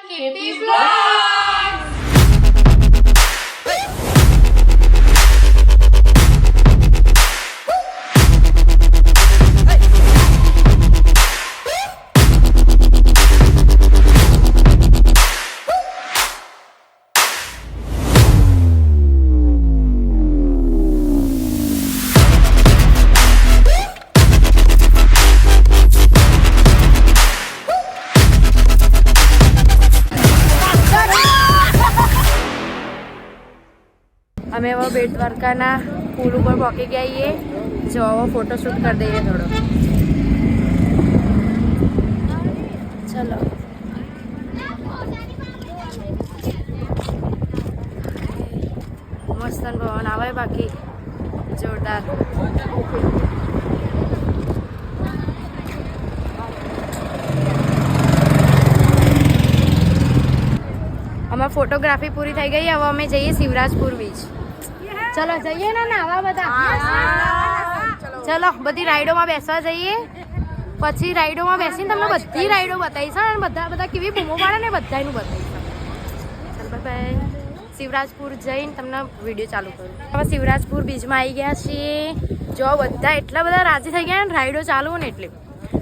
Kitty Vlogs! અમે હવે બેટ દ્વારકાના પુલ ઉપર પહોંચી ગયા છીએ. જો હવે ફોટોશૂટ કરી દઈએ થોડો. ચલો મસ્ત પવન આવે, બાકી જોરદાર. અમારી ફોટોગ્રાફી પૂરી થઈ ગઈ. હવે અમે જઈએ શિવરાજપુર બીચ. ચલો જઈએ ને નાવા બધા. ચલો બધી રાઈડોમાં બેસવા જઈએ. પછી રાઈડોમાં બેસીને તમને બધી રાઈડો બતાવીશ અને બધા કેવી બૂમો પાડે ને બધાનું બતાવીશ. ચલો બાય. શિવરાજપુર જઈને તમને વિડીયો ચાલુ કરું. હવે શિવરાજપુર બીચમાં આવી ગયા છીએ. જો બધા એટલા બધા રાજી થઈ ગયા ને રાઈડો ચાલુ ને એટલે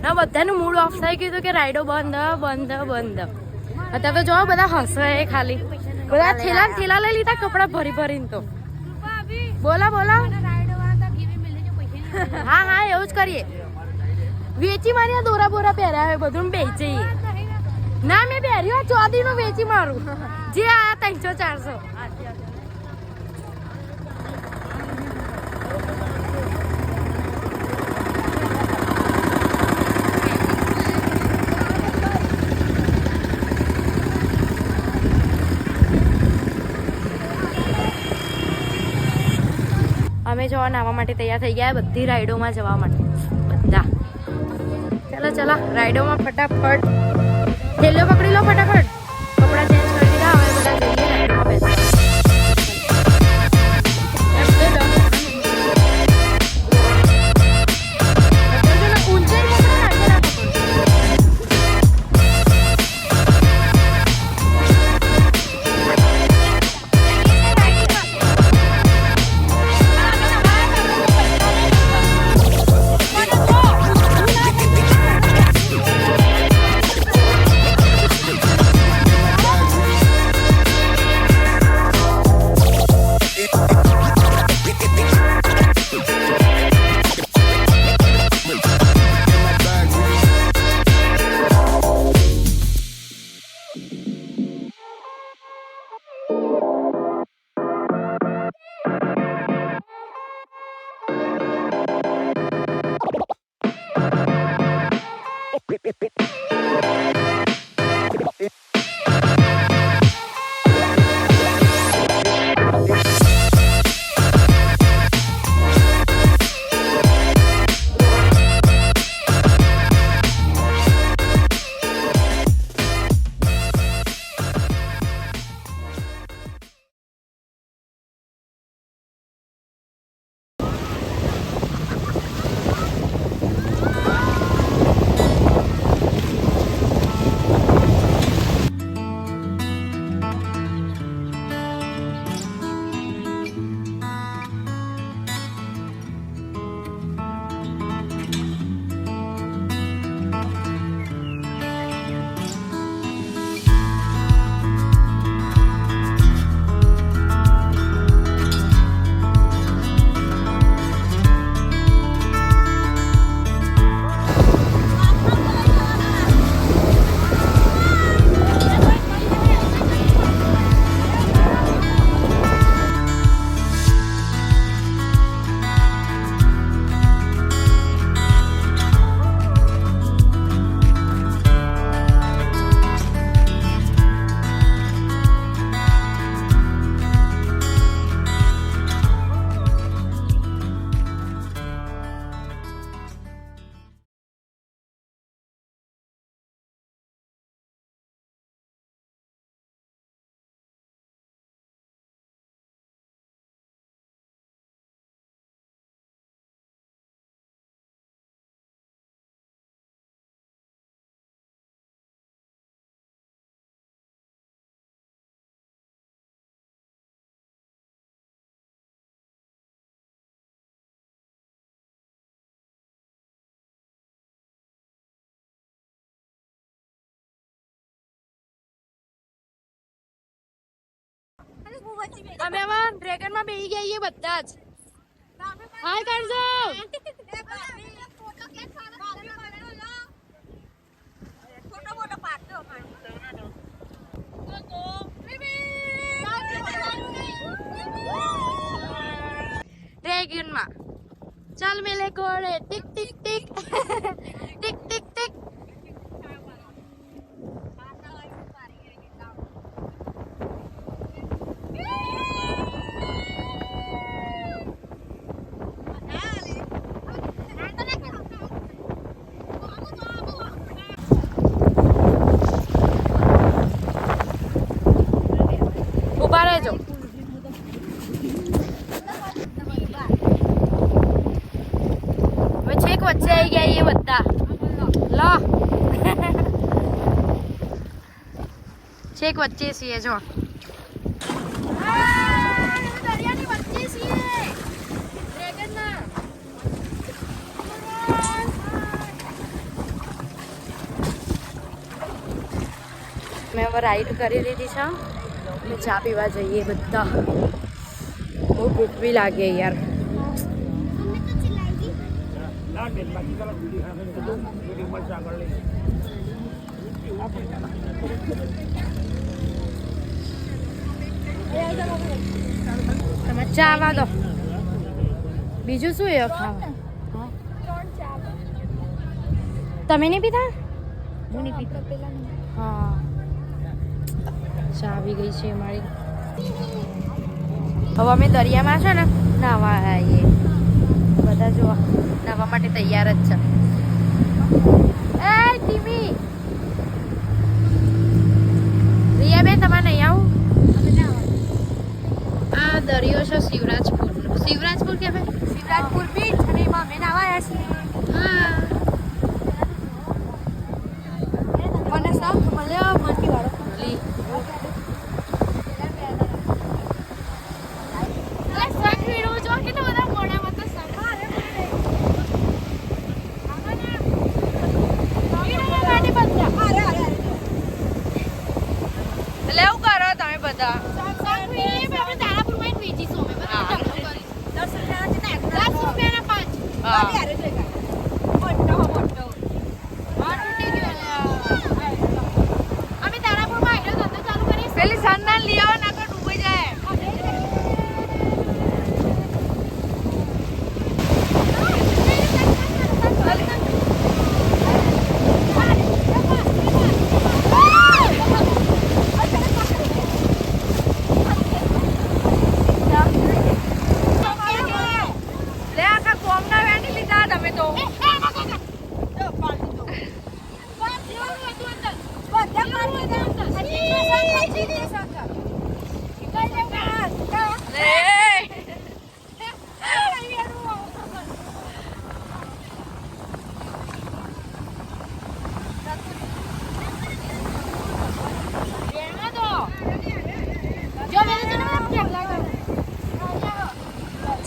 હવે બધાનું મૂડ ઓફ થઈ ગયું હતું કે રાઈડો બંધ બંધ બંધ. અત્યારે તો જો બધા હસે ખાલી. બધા થેલા લઈ લીધા કપડા ભરી ભરીને. તો બોલા બોલા. હા હા એવું જ કરીએ. વેચી મારી દોરા બોરા પહેર્યા હોય બધું બેચીએ. ના મેં પહેર્યું ચોદી નું વેચી મારું જે આયા 300-400. અમે જવા નાવા માટે તૈયાર થઈ ગયા બધી રાઈડોમાં જવા માટે બધા. ચાલો ચાલો રાઈડોમાં ફટાફટ. થેલો પકડી લો ફટાફટ. કપડા ચેન્જ કરી દીધા. હવે બધા જઈએ રાઈડોમાં બેસવા. અમે હવે ડ્રેગન માં બેસી ગયા છીએ બધા જ. હાય કરજો. ડ્રેગન માં ચાલ મેલે કોળે tick tick tick tick tick tick. ઉભા રહેજો. હવે છેક વચ્ચે આવી ગયા એ બધા. લો છેક વચ્ચે છીએ જો. દરિયાની વચ્ચે છીએ ડ્રેગનના. મેં હવે રાઈડ કરી લીધી છે. અમે ચા પીવા જઈએ બધા. બહુ ભૂખ બી લાગે યાર. તમે ચા આવવા દો. બીજું શું એ ખાવા? તમે નહીં પીતા? હું નહીં પીતો. હા ચા આવી ગઈ છે અમારી. હવે અમે દરિયામાં છે ને નાવા આવીએ બધા. જો નાવા માટે તૈયાર જ છે. એ ટીમી રિયાબેન તમારે નહીં આવું? આ દરિયો છે શિવરાજપુર. શિવરાજપુર કે ભાઈ? શિવરાજપુર બીચ. અને એમાં અમે નાવા આવ્યા છીએ. હા મને સાફ મળ્યો મસ્તી વાળો. લેવું કરો તમે બધા. પેલી સન્નાન લઈ આવો ના તો ડૂબી જાય.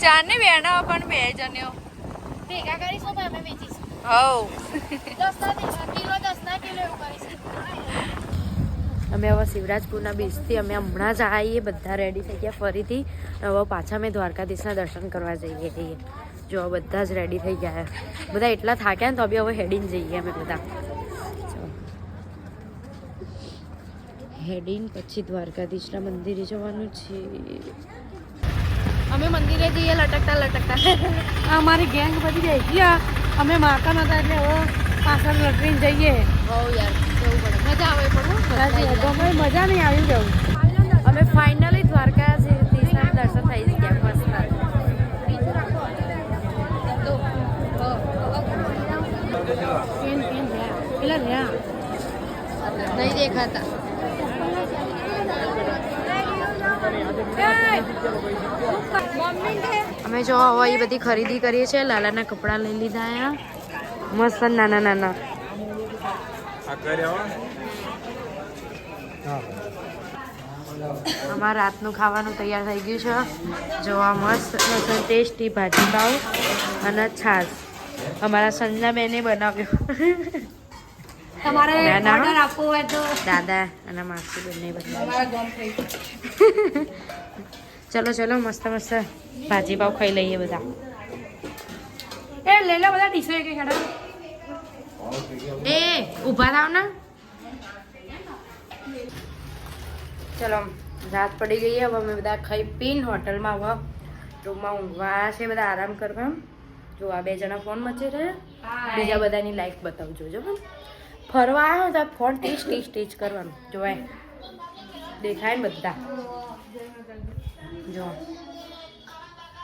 ચારને બેના પણ બે જણ્યો ભેગા કરીશું તો અમે વેચીશું. હવ 10 કિલો એવું કરીશું. અમે હવે શિવરાજપુરના બીચથી અમે હમણાં જ આવીએ બધા રેડી થઈ ગયા ફરીથી. હવે પાછા અમે દ્વારકાધીશના દર્શન કરવા જઈએ છીએ. જો બધા જ રેડી થઈ ગયા. બધા એટલા થાક્યા ને તો બી હવે હેડીને જઈએ અમે બધા. હેડીને પછી દ્વારકાધીશના મંદિરે જવાનું છે. અમે મંદિરે જઈએ લટકતા લટકતા. અમારી ગેંગ બધી જઈ ગયા. અમે માતા નતા એટલે હવે પાછળ લટરીને જઈએ. બહુ યાર જવું પડે. મજા આવે પણ મજા નહીં આવી જવું. અમે ફાઇનલી દ્વારકાધીશના દર્શન થઈ ગયા મસ્ત. નહીં દેખાતા. અમે જો હવે એ બધી ખરીદી કરીએ છીએ. લાલાના કપડાં લઈ લીધા મસ્ત નાના નાના. અમારા રાતનું ખાવાનું તૈયાર થઈ ગયું છે. જોવા મસ્ત ટેસ્ટી ભાજી પાવ અને છાશ અમારા સંજના બેને બનાવ્યો. તમારે ના. ઓર્ડર આપવો હોય તો દાદા અને માસી બંને બધા ચલો ચલો મસ્ત મસ્ત ભાજી પાવ ખાઈ લઈએ બધા. એ લઈ લો બધા ડીશો એક એક હેડો. એ ઊભા થાવ ને. ચલો રાત પડી ગઈ હવે અમે બધા ખાઈ પીને હોટલમાં હવે રૂમમાં ઊંઘવા છે બધા આરામ કરવા. જો આ 2 જણા ફોન મચે છે બીજા બધાની લાઈફ બતાવજો જો ફરવા આવ્યો તો ફોન ટીચ કરવાનું જોવાય દેખાય ને બધા જો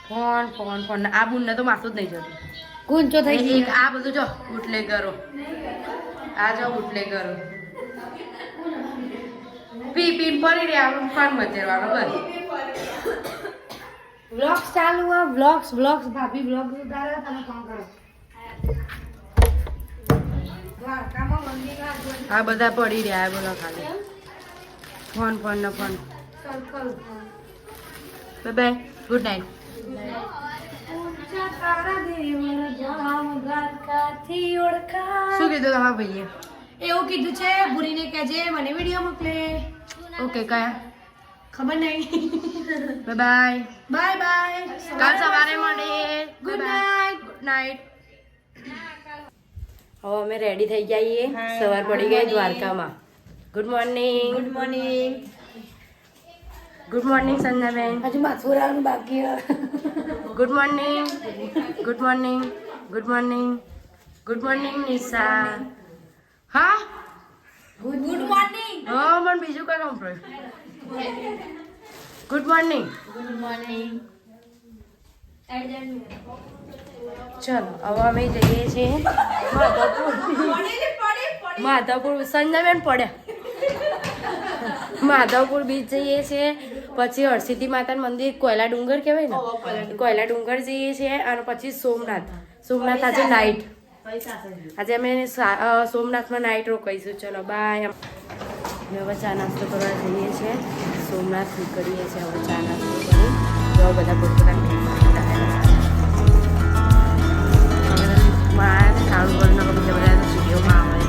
ફોન આ બુનને તો માથું જ નહીં જતું. ગુંચો થઈ ગઈ. એક આ બધું જો બુટલેગરો આ જો બુટલેગરો પી ફરી રહ્યા ફોન મચેરવાનો બસ. વ્લોગ્સ ચાલુ આ વ્લોગ્સ ભાભી વ્લોગ્સ ઉતારે તમે કામ કરો. દ્વારકામાં મંદિરના આ બધા પડી રહ્યા બોલો ખાલી phone circle bye good night. શું કીધું તમારા ભાઈએ? એવું કીધું છે ભૂરીને કહેજે મને વિડીયો મોકલે. ઓકે કયા ખબર નહીં. બાય બાય કાલ સવારે મળીએ. Good night. Good night. હવે અમે રેડી થઈ જઈએ. સવાર પડી ગઈ દ્વારકામાં. Good morning. ગુડ મોર્નિંગ સંજનાબેન. હજુ માથુરાનું બાકી ગુડ મોર્નિંગ નિશા. હા ગુડ મોર્નિંગ. હા મને બીજું કઈ સંભળાય. Good morning. ચલો હવે અમે જઈએ છીએ માધવપુર. સંજનાબેન પડ્યા માધવપુર બીચ જઈએ છીએ. પછી હરસિદ્ધિ માતાનું મંદિર કોયલા ડુંગર કહેવાય ને કોયલા ડુંગર જઈએ છીએ અને પછી સોમનાથ આજે નાઇટ. આજે અમે સોમનાથમાં નાઇટ રોકાઈશું. ચલો બાય. હવે ચા નાસ્તો કરવા જઈએ છીએ સોમનાથ નીકળીએ છીએ. હવે ચા નાસ્તો કરી હવે બધા પોતપોતાના સારું કરીને બીજા બધા સ્ટુડિયોમાં આવે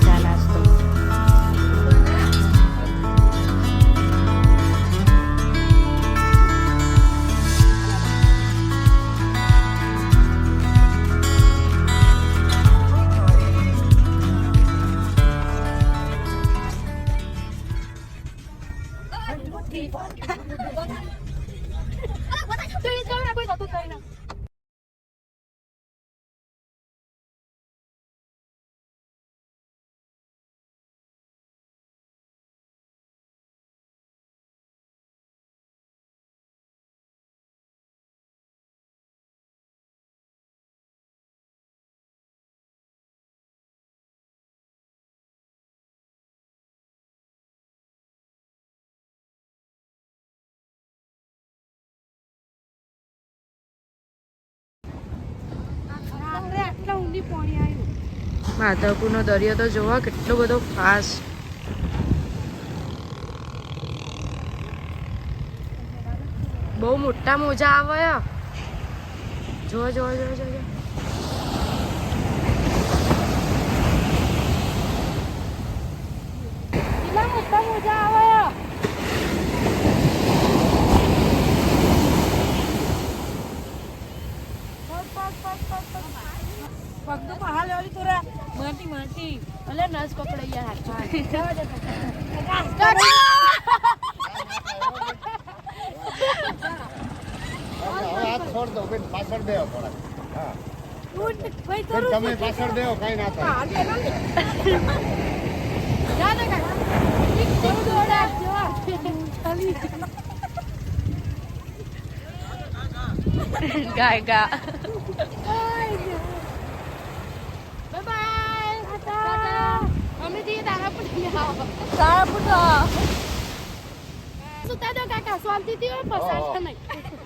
ચા નાસ્તો. માધવપુરનો દરિયો તો જોવા કેટલો બધો ફાસ્ટ. બહુ મોટા મોજા આવે. જો કેટલા મોટા મોજા આવે. પગનું પહાડ લેવાની થોડા માટી અલે નસ પકડાઈ યાર હાથ છોડ દો બેન પાછળ દેવો થોડા. હા તમે પાછળ દેવો કઈ ના થાય. ગાય અમે જઈએ તારાપુર. સુતા દો કાકા શાંતિથી હોય પસાર નહીં.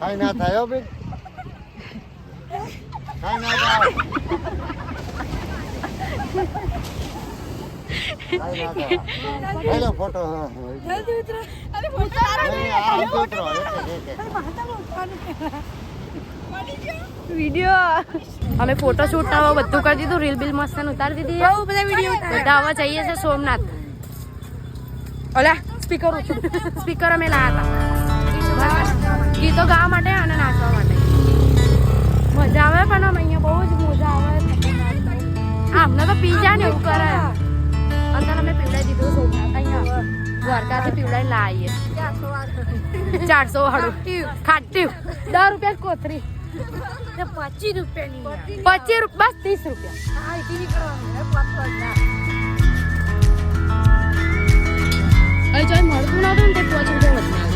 કઈ ના થાય બેન કઈ ના થાય. Hello photo. હા જલ્દી ઉતરો. અરે ઉતરો વિડિયો અમે ફોટોશૂટ બધું કરી દીધું, રીલ બિલ મસ્ત ઉતારી દીધી. બહુ બધા વિડીયો બધા હવે જઈએ છે સોમનાથ. ઓલા સ્પીકર સ્પીકર અમે લાયા હતા ગીતો ગાવા માટે અને નાચવા માટે. મજા આવે પણ આમ અહીંયા બહુ જ મજા આવે. આમને તો પી જાય ને એવું કરે. અંદર અમે પીવડાવી દીધું સોમનાથ. અહીંયા દ્વારકાથી પીવડાવીને લાવીએ 400 વાળું ખાટ્યું 10 રૂપિયા કોથરી. 25 રૂપિયાની 25 બસ 30 રૂપિયા. હા એથી નીકળવાનું અહીં જો મળતું નતું ને તે 5 રૂપિયા વધુ.